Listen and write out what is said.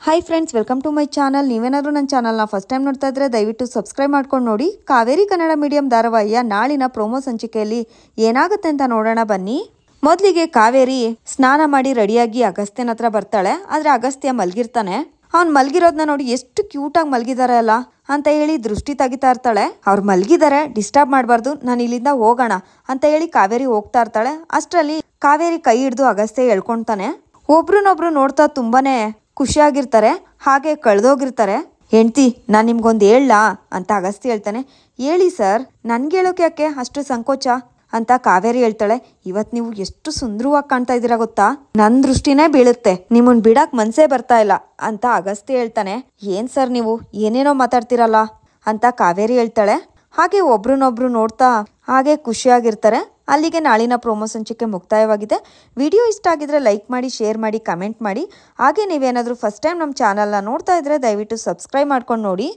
Hi friends, welcome to my channel. ನೀವೇನಾದರೂ ನನ್ನ ಚಾನಲ್ನ ಫಸ್ಟ್ ಟೈಮ್ ನೋಡ್ತಾ ಇದ್ರೆ ದಯವಿಟ್ಟು ಸಬ್ಸ್ಕ್ರೈಬ್ ಮಾಡ್ಕೊಂಡು ನೋಡಿ. ಕಾವೇರಿ ಕನ್ನಡ ಮೀಡಿಯಂ ಧಾರಾವಾಹಿಯ ನಾಳಿನ ಪ್ರೋಮೋ ಸಂಚಿಕೆಯಲ್ಲಿ ಏನಾಗುತ್ತೆ ಅಂತ ನೋಡೋಣ ಬನ್ನಿ. ಮೊದಲಿಗೆ ಕಾವೇರಿ ಸ್ನಾನ ಮಾಡಿ ರೆಡಿಯಾಗಿ ಅಗಸ್ತ್ಯನ ಹತ್ರ ಬರ್ತಾಳೆ. ಆದರೆ ಅಗಸ್ತ್ಯ ಮಲಗಿರ್ತಾನೆ. ಅವ್ನು ಮಲಗಿರೋದನ್ನ ನೋಡಿ ಎಷ್ಟು ಕ್ಯೂಟಾಗಿ ಮಲಗಿದ್ದಾರೆ ಅಲ್ಲ ಅಂತ ಹೇಳಿ ದೃಷ್ಟಿ ತೆಗಿತಾ ಇರ್ತಾಳೆ. ಅವ್ರು ಮಲಗಿದ್ದಾರೆ, ಡಿಸ್ಟರ್ಬ್ ಮಾಡಬಾರ್ದು, ನಾನು ಇಲ್ಲಿಂದ ಹೋಗೋಣ ಅಂತ ಹೇಳಿ ಕಾವೇರಿ ಹೋಗ್ತಾ ಇರ್ತಾಳೆ. ಅಷ್ಟರಲ್ಲಿ ಕಾವೇರಿ ಕೈ ಹಿಡಿದು ಅಗಸ್ತ್ಯ ಎಳ್ಕೊಳ್ತಾನೆ. ಒಬ್ರನ್ನೊಬ್ರು ನೋಡ್ತಾ ತುಂಬಾನೇ ಖುಷಿಯಾಗಿರ್ತಾರೆ, ಹಾಗೆ ಕಳೆದೋಗಿರ್ತಾರೆ. ಹೆಂಡ್ತಿ, ನಾನು ನಿಮ್ಗೊಂದು ಹೇಳಲಾ ಅಂತ ಅಗಸ್ತ್ಯ ಹೇಳ್ತಾನೆ. ಹೇಳಿ ಸರ್, ನನ್ಗೆ ಹೇಳೋಕೆ ಯಾಕೆ ಅಷ್ಟು ಸಂಕೋಚ ಅಂತ ಕಾವೇರಿ ಹೇಳ್ತಾಳೆ. ಇವತ್ತು ನೀವು ಎಷ್ಟು ಸುಂದರವಾಗಿ ಕಾಣ್ತಾ ಇದ್ದೀರಾ ಗೊತ್ತಾ, ನನ್ನ ದೃಷ್ಟಿನೇ ಬೀಳುತ್ತೆ, ನಿಮ್ಮನ್ ಬಿಡಕ್ ಮನ್ಸೇ ಬರ್ತಾ ಇಲ್ಲ ಅಂತ ಅಗಸ್ತ್ಯ ಹೇಳ್ತಾನೆ. ಏನ್ ಸರ್ ನೀವು ಏನೇನೋ ಮಾತಾಡ್ತಿರಲ್ಲ ಅಂತ ಕಾವೇರಿ ಹೇಳ್ತಾಳೆ. ಹಾಗೆ ಒಬ್ರನ್ನೊಬ್ರು ನೋಡ್ತಾ ಹಾಗೆ ಖುಷಿಯಾಗಿರ್ತಾರೆ. ಅಲ್ಲಿಗೆ ನಾಳಿನ ಪ್ರೋಮೋ ಸಂಚಿಕೆ ಮುಕ್ತಾಯವಾಗಿದೆ. ವಿಡಿಯೋ ಇಷ್ಟ ಆಗಿದ್ರೆ ಲೈಕ್ ಮಾಡಿ, ಶೇರ್ ಮಾಡಿ, ಕಮೆಂಟ್ ಮಾಡಿ. ಹಾಗೆ ನೀವೇನಾದರೂ ಫಸ್ಟ್ ಟೈಮ್ ನಮ್ಮ ಚಾನಲ್ನ ನೋಡ್ತಾ ಇದ್ರೆ ದಯವಿಟ್ಟು ಸಬ್ಸ್ಕ್ರೈಬ್ ಮಾಡ್ಕೊಂಡು ನೋಡಿ.